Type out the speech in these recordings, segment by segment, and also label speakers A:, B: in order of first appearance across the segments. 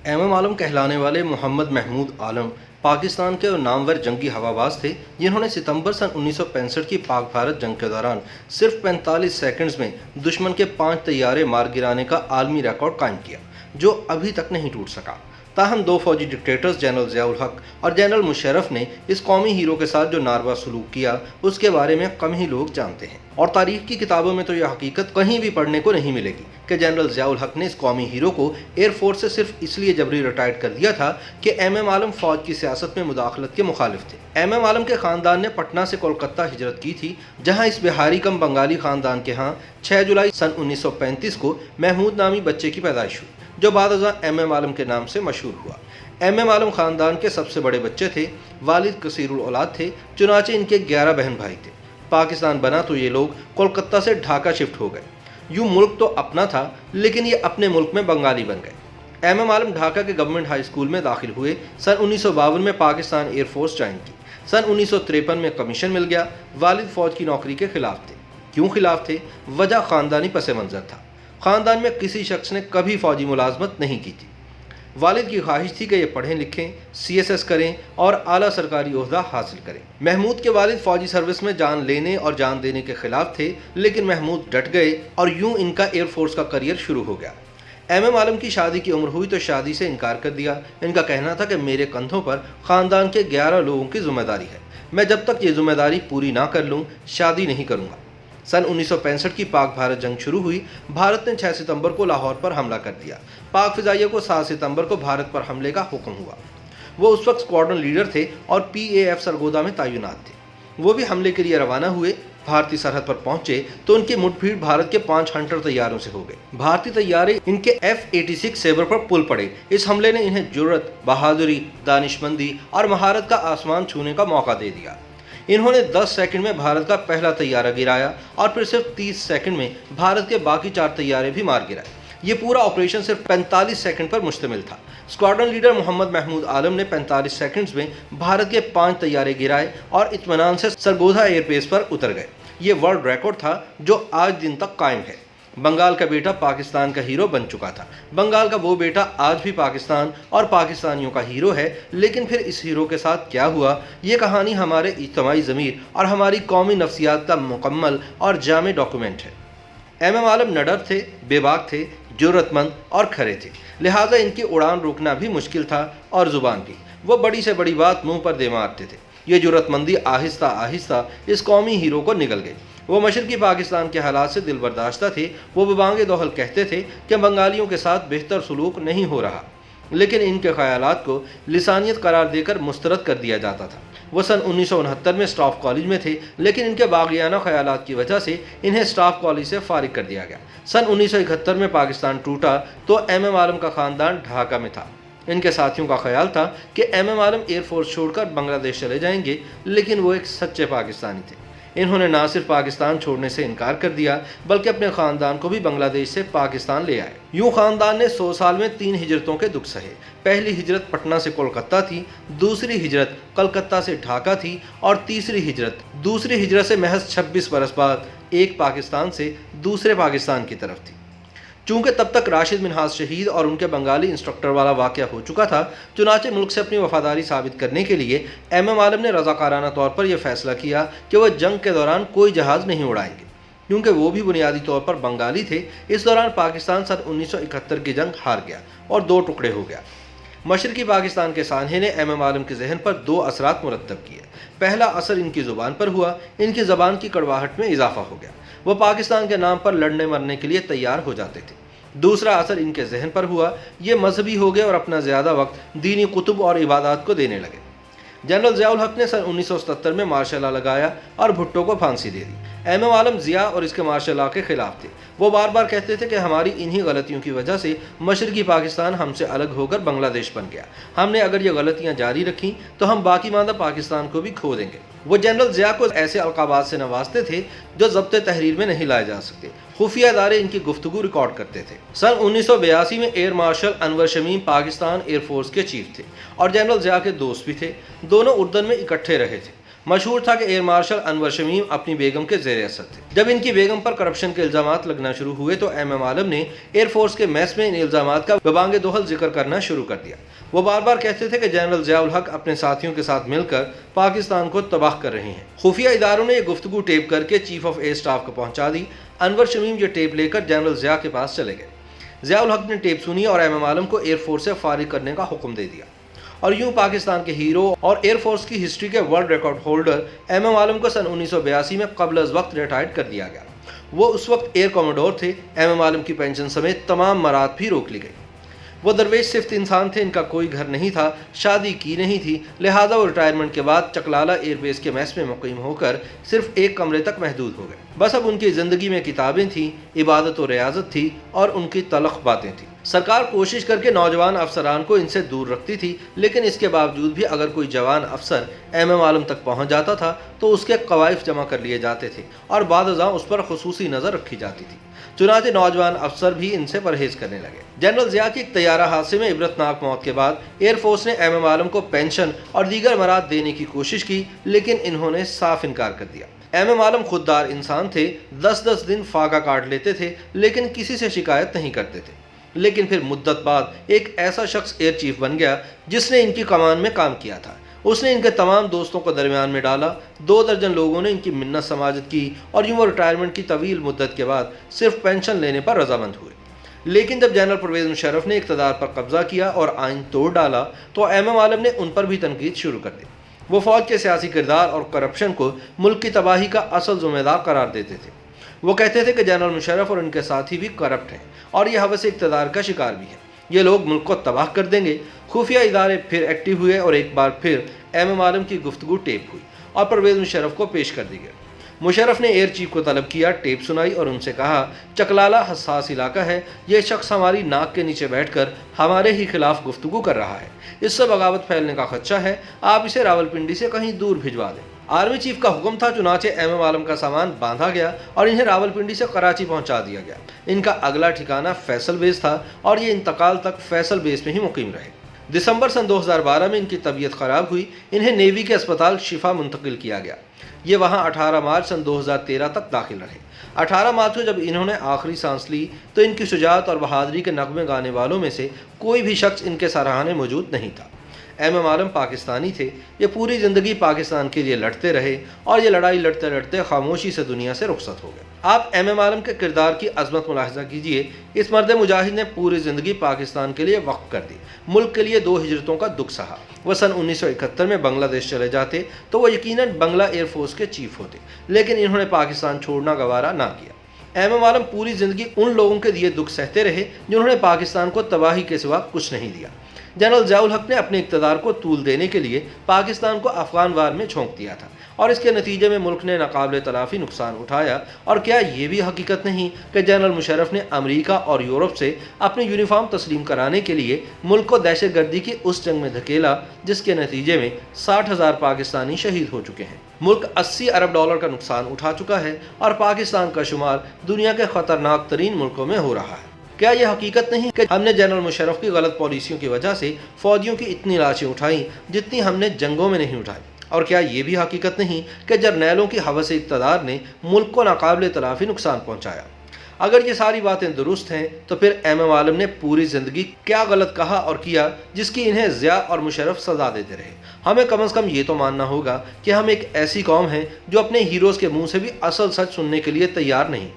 A: M عالم کہلانے والے محمد محمود عالم پاکستان کے نامور جنگی ہواباز تھے جنہوں نے ستمبر سن 1965 کی پاک بھارت جنگ کے دوران صرف 45 سیکنڈز میں دشمن کے 5 طیارے مار گرانے کا عالمی ریکارڈ قائم کیا جو ابھی تک نہیں ٹوٹ سکا۔ تاہم دو فوجی ڈکٹیٹرز جنرل ضیاء الحق اور جنرل مشرف نے اس قومی ہیرو کے ساتھ جو ناروا سلوک کیا اس کے بارے میں کم ہی لوگ جانتے ہیں، اور تاریخ کی کتابوں میں تو یہ حقیقت کہیں بھی پڑھنے کو نہیں ملے گی کہ جنرل ضیاء الحق نے اس قومی ہیرو کو ایئر فورس سے صرف اس لیے جبری ریٹائرڈ کر دیا تھا کہ ایم عالم فوج کی سیاست میں مداخلت کے مخالف تھے۔ ایم عالم کے خاندان نے پٹنہ سے کولکتہ ہجرت کی تھی، جہاں اس بہاری کم بنگالی خاندان کے ہاں 6 جولائی سن 1935 کو محمود نامی بچے کی پیدائش ہوئی جو بعد ازاں ایم عالم کے نام سے مشہور ہوا۔ ایم عالم خاندان کے سب سے بڑے بچے تھے، والد کثیر الاولاد تھے، چنانچہ ان کے 11 بہن بھائی تھے۔ پاکستان بنا تو یہ لوگ کولکتہ سے ڈھاکہ شفٹ ہو گئے۔ یوں ملک تو اپنا تھا لیکن یہ اپنے ملک میں بنگالی بن گئے۔ ایم عالم ڈھاکہ کے گورنمنٹ ہائی اسکول میں داخل ہوئے، سن 1952 میں پاکستان ایئر فورس جوائن کی، سن 1953 میں کمیشن مل گیا۔ والد فوج کی نوکری کے خلاف تھے۔ کیوں خلاف تھے؟ وجہ خاندانی پس منظر تھا۔ خاندان میں کسی شخص نے کبھی فوجی ملازمت نہیں کی تھی۔ والد کی خواہش تھی کہ یہ پڑھیں لکھیں، سی ایس ایس کریں اور اعلیٰ سرکاری عہدہ حاصل کریں۔ محمود کے والد فوجی سروس میں جان لینے اور جان دینے کے خلاف تھے، لیکن محمود ڈٹ گئے اور یوں ان کا ایئر فورس کا کریئر شروع ہو گیا۔ ایم عالم کی شادی کی عمر ہوئی تو شادی سے انکار کر دیا۔ ان کا کہنا تھا کہ میرے کندھوں پر خاندان کے 11 لوگوں کی ذمہ داری ہے، میں جب تک یہ ذمہ داری پوری نہ کر لوں شادی نہیں کروں گا۔ سن 1965 کی پاک بھارت جنگ شروع ہوئی۔ بھارت نے 6 ستمبر کو لاہور پر حملہ کر دیا۔ پاک فضائیہ کو 7 ستمبر کو بھارت پر حملے کا حکم ہوا۔ وہ اس وقت اسکواڈرن لیڈر تھے اور پی اے ایف سرگودا میں تعینات تھے۔ وہ بھی حملے کے لیے روانہ ہوئے۔ بھارتی سرحد پر پہنچے تو ان کی مٹ بھیڑ بھارت کے 5 ہنٹر طیاروں سے ہو گئے۔ بھارتی طیارے ان کے F-86 سیبر پر پل پڑے۔ اس حملے نے انہیں جرأت، بہادری، دانشمندی اور مہارت کا آسمان چھونے کا موقع دے دیا۔ انہوں نے 10 سیکنڈ میں بھارت کا پہلا طیارہ گرایا اور پھر صرف 30 سیکنڈ میں بھارت کے باقی 4 طیارے بھی مار گرائے۔ یہ پورا آپریشن صرف 45 سیکنڈ پر مشتمل تھا۔ اسکواڈرن لیڈر محمد محمود عالم نے 45 سیکنڈز میں بھارت کے 5 طیارے گرائے اور اطمینان سے سرگودا ایئر بیس پر اتر گئے۔ یہ ورلڈ ریکارڈ تھا جو آج دن تک قائم ہے۔ بنگال کا بیٹا پاکستان کا ہیرو بن چکا تھا۔ بنگال کا وہ بیٹا آج بھی پاکستان اور پاکستانیوں کا ہیرو ہے، لیکن پھر اس ہیرو کے ساتھ کیا ہوا؟ یہ کہانی ہمارے اجتماعی ضمیر اور ہماری قومی نفسیات کا مکمل اور جامع ڈاکومنٹ ہے۔ ایم عالم نڈر تھے، بے باک تھے، جرأت مند اور کھرے تھے، لہٰذا ان کی اڑان روکنا بھی مشکل تھا اور زبان بھی۔ وہ بڑی سے بڑی بات منہ پر دے مارتے تھے۔ یہ جرأت مندی آہستہ آہستہ اس قومی ہیرو کو نگل گئی۔ وہ مشرقی پاکستان کے حالات سے دل برداشتہ تھے۔ وہ ببانگ دوحل کہتے تھے کہ بنگالیوں کے ساتھ بہتر سلوک نہیں ہو رہا، لیکن ان کے خیالات کو لسانیت قرار دے کر مسترد کر دیا جاتا تھا۔ وہ سن 1969 میں اسٹاف کالج میں تھے، لیکن ان کے باغیانہ خیالات کی وجہ سے انہیں اسٹاف کالج سے فارغ کر دیا گیا۔ سن 1971 میں پاکستان ٹوٹا تو ایم عالم کا خاندان ڈھاکہ میں تھا۔ ان کے ساتھیوں کا خیال تھا کہ ایم عالم ایئر فورس چھوڑ کر بنگلہ دیش چلے جائیں گے، لیکن وہ ایک سچے پاکستانی تھے۔ انہوں نے نہ صرف پاکستان چھوڑنے سے انکار کر دیا بلکہ اپنے خاندان کو بھی بنگلہ دیش سے پاکستان لے آئے۔ یوں خاندان نے 100 سال میں 3 ہجرتوں کے دکھ سہے۔ پہلی ہجرت پٹنہ سے کولکتہ تھی، دوسری ہجرت کلکتہ سے ڈھاکہ تھی اور تیسری ہجرت سے محض 26 برس بعد ایک پاکستان سے دوسرے پاکستان کی طرف تھی۔ چونکہ تب تک راشد منہاز شہید اور ان کے بنگالی انسٹرکٹر والا واقعہ ہو چکا تھا، چنانچہ ملک سے اپنی وفاداری ثابت کرنے کے لیے ایم عالم نے رضاکارانہ طور پر یہ فیصلہ کیا کہ وہ جنگ کے دوران کوئی جہاز نہیں اڑائیں گے۔ کیونکہ وہ بھی بنیادی طور پر بنگالی تھے، اس دوران پاکستان سن 1971 کی جنگ ہار گیا اور 2 ٹکڑے ہو گیا۔ مشرقی پاکستان کے سانحے نے ایم عالم کے ذہن پر 2 اثرات مرتب کیے۔ پہلا اثر ان کی زبان پر ہوا۔ ان کی زبان کی کڑواہٹ میں اضافہ ہو گیا۔ وہ پاکستان کے نام پر لڑنے مرنے کے لیے تیار ہو جاتے تھے۔ دوسرا اثر ان کے ذہن پر ہوا۔ یہ مذہبی ہو گئے اور اپنا زیادہ وقت دینی کتب اور عبادات کو دینے لگے۔ جنرل ضیاء الحق نے سن 1977 میں مارشل لا لگایا اور بھٹو کو پھانسی دے دی۔ ایم عالم ضیاء اور اس کے مارشل لا کے خلاف تھے۔ وہ بار بار کہتے تھے کہ ہماری انہی غلطیوں کی وجہ سے مشرقی پاکستان ہم سے الگ ہو کر بنگلہ دیش بن گیا۔ ہم نے اگر یہ غلطیاں جاری رکھیں تو ہم باقی ماندہ پاکستان کو بھی کھو دیں گے۔ وہ جنرل ضیاء کو ایسے القابات سے نوازتے تھے جو ضبط تحریر میں نہیں لائے جا سکتے۔ خفیہ ادارے ان کی گفتگو ریکارڈ کرتے تھے۔ سن 1982 میں ایئر مارشل انور شمیم پاکستان ایئر فورس کے چیف تھے اور جنرل ضیاء کے دوست بھی تھے۔ دونوں اردن میں اکٹھے رہے تھے۔ مشہور تھا کہ ایئر مارشل انور شمیم اپنی بیگم کے زیر اثر تھے۔ جب ان کی بیگم پر کرپشن کے الزامات لگنا شروع ہوئے تو ایم ایم عالم نے ایئر فورس کے میس میں ان الزامات کا ببانگ دوہل ذکر کرنا شروع کر دیا۔ وہ بار بار کہتے تھے کہ جنرل ضیاء الحق اپنے ساتھیوں کے ساتھ مل کر پاکستان کو تباہ کر رہے ہیں۔ خفیہ اداروں نے یہ گفتگو ٹیپ کر کے چیف آف ایئر اسٹاف کو پہنچا دی۔ انور شمیم یہ ٹیپ لے کر جنرل ضیاء کے پاس چلے گئے۔ ضیاء الحق نے ٹیپ سنی اور ایم ایم عالم کو ایئر فورس سے فارغ کرنے کا حکم دے دیا، اور یوں پاکستان کے ہیرو اور ایئر فورس کی ہسٹری کے world record holder M M Alam کو سن 1982 میں قبل از وقت ریٹائرڈ کر دیا گیا۔ وہ اس وقت ایئر کوموڈور تھے۔ ایم ایم عالم کی پینشن سمیت تمام مراد بھی روک لی گئی۔ وہ درویش صفت انسان تھے، ان کا کوئی گھر نہیں تھا، شادی کی نہیں تھی، لہٰذا وہ ریٹائرمنٹ کے بعد چکلالہ ایئر بیس کے میس میں مقیم ہو کر صرف ایک کمرے تک محدود ہو گئے۔ بس اب ان کی زندگی میں کتابیں تھیں، عبادت و ریاضت تھی اور ان کی تلخ باتیں تھیں۔ سرکار کوشش کر کے نوجوان افسران کو ان سے دور رکھتی تھی، لیکن اس کے باوجود بھی اگر کوئی جوان افسر ایم ایم عالم تک پہنچ جاتا تھا تو اس کے قوائف جمع کر لیے جاتے تھے اور بعد ازاں اس پر خصوصی نظر رکھی جاتی تھی۔ چنانچہ نوجوان افسر بھی ان سے پرہیز کرنے لگے۔ جنرل ضیاء کی ایک طیارہ حادثے میں عبرتناک موت کے بعد ایئر فورس نے ایم ایم عالم کو پینشن اور دیگر مراد دینے کی کوشش کی، لیکن انہوں نے صاف انکار کر دیا۔ ایم ایم عالم خوددار انسان تھے، 10 دن فاقہ کاٹ لیتے تھے لیکن کسی سے شکایت نہیں کرتے تھے۔ لیکن پھر مدت بعد ایک ایسا شخص ایئر چیف بن گیا جس نے ان کی کمان میں کام کیا تھا۔ اس نے ان کے تمام دوستوں کو درمیان میں ڈالا، 2 درجن لوگوں نے ان کی منت سماجت کی اور یوں وہ ریٹائرمنٹ کی طویل مدت کے بعد صرف پینشن لینے پر رضامند ہوئے۔ لیکن جب جنرل پرویز مشرف نے اقتدار پر قبضہ کیا اور آئین توڑ ڈالا تو ایم ایم عالم نے ان پر بھی تنقید شروع کر دی۔ وہ فوج کے سیاسی کردار اور کرپشن کو ملک کی تباہی کا اصل ذمہ دار قرار دیتے تھے۔ وہ کہتے تھے کہ جنرل مشرف اور ان کے ساتھی بھی کرپٹ ہیں اور یہ ہوس اقتدار کا شکار بھی ہیں۔ یہ لوگ ملک کو تباہ کر دیں گے۔ خفیہ ادارے پھر ایکٹیو ہوئے اور ایک بار پھر ایم ایم عالم کی گفتگو ٹیپ ہوئی اور پرویز مشرف کو پیش کر دی گئی۔ مشرف نے ایئر چیف کو طلب کیا، ٹیپ سنائی اور ان سے کہا، چکلالہ حساس علاقہ ہے، یہ شخص ہماری ناک کے نیچے بیٹھ کر ہمارے ہی خلاف گفتگو کر رہا ہے، اس سے بغاوت پھیلنے کا خدشہ ہے، آپ اسے راولپنڈی سے کہیں دور بھجوا دیں۔ آرمی چیف کا حکم تھا، چنانچہ ایم ایم عالم کا سامان باندھا گیا اور انہیں راولپنڈی سے کراچی پہنچا دیا گیا۔ ان کا اگلا ٹھکانہ فیصل بیس تھا اور یہ انتقال تک فیصل بیس میں ہی مقیم رہے۔ دسمبر سن 2012 میں ان کی طبیعت خراب ہوئی، انہیں نیوی کے اسپتال شفا منتقل کیا گیا۔ یہ وہاں 18 مارچ سن 2013 تک داخل رہے۔ 18 مارچ کو جب انہوں نے آخری سانس لی تو ان کی شجاعت اور بہادری کے نغمے گانے والوں میں سے کوئی بھی شخص ان کے سراہانے موجود نہیں تھا۔ ایم ایم عالم پاکستانی تھے، یہ پوری زندگی پاکستان کے لیے لڑتے رہے اور یہ لڑائی لڑتے لڑتے خاموشی سے دنیا سے رخصت ہو گئے۔ آپ ایم ایم عالم کے کردار کی عظمت ملاحظہ کیجئے۔ اس مرد مجاہد نے پوری زندگی پاکستان کے لیے وقف کر دی، ملک کے لیے 2 ہجرتوں کا دکھ سہا۔ وہ سن 1971 میں بنگلہ دیش چلے جاتے تو وہ یقیناً بنگلہ ایئر فورس کے چیف ہوتے، لیکن انہوں نے پاکستان چھوڑنا گوارا نہ کیا۔ ایم ایم عالم پوری زندگی ان لوگوں کے دیے دکھ سہتے رہے جنہوں نے پاکستان کو تباہی کے سوا کچھ نہیں دیا۔ جنرل ضیاء الحق نے اپنے اقتدار کو طول دینے کے لیے پاکستان کو افغان وار میں جھونک دیا تھا اور اس کے نتیجے میں ملک نے ناقابل تلافی نقصان اٹھایا۔ اور کیا یہ بھی حقیقت نہیں کہ جنرل مشرف نے امریکہ اور یورپ سے اپنی یونیفارم تسلیم کرانے کے لیے ملک کو دہشت گردی کی اس جنگ میں دھکیلا جس کے نتیجے میں 60,000 پاکستانی شہید ہو چکے ہیں؟ ملک 80 ارب ڈالر کا نقصان اٹھا چکا ہے اور پاکستان کا شمار دنیا کے خطرناک ترین ملکوں میں ہو رہا ہے۔ کیا یہ حقیقت نہیں کہ ہم نے جنرل مشرف کی غلط پالیسیوں کی وجہ سے فوجیوں کی اتنی لاشیں اٹھائیں جتنی ہم نے جنگوں میں نہیں اٹھائی؟ اور کیا یہ بھی حقیقت نہیں کہ جرنیلوں کی ہوس اقتدار نے ملک کو ناقابل تلافی نقصان پہنچایا؟ اگر یہ ساری باتیں درست ہیں تو پھر ایم ایم عالم نے پوری زندگی کیا غلط کہا اور کیا جس کی انہیں ضیاء اور مشرف سزا دیتے رہے؟ ہمیں کم از کم یہ تو ماننا ہوگا کہ ہم ایک ایسی قوم ہیں جو اپنے ہیروز کے منہ سے بھی اصل سچ سننے کے لیے تیار نہیں۔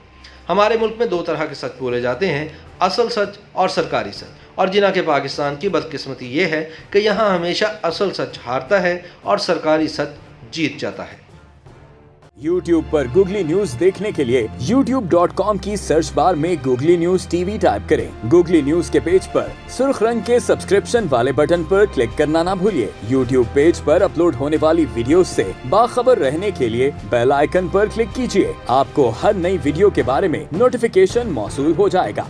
A: ہمارے ملک میں 2 طرح کے سچ بولے جاتے ہیں، اصل سچ اور سرکاری سچ، اور جنہاں کے پاکستان کی بدقسمتی یہ ہے کہ یہاں ہمیشہ اصل سچ ہارتا ہے اور سرکاری سچ جیت جاتا ہے۔
B: YouTube پر گوگلی نیوز دیکھنے کے لیے youtube.com کی سرچ بار میں googly news T V type کریں۔ گوگلی نیوز کے پیج پر سرخ رنگ کے سبسکرپشن والے بٹن پر کلک کرنا نہ بھولیے۔ YouTube پیج پر اپلوڈ ہونے والی ویڈیوز سے باخبر رہنے کے لیے بیل آئیکن پر کلک کیجیے۔ آپ کو ہر نئی ویڈیو کے بارے میں نوٹیفیکیشن موصول ہو جائے گا۔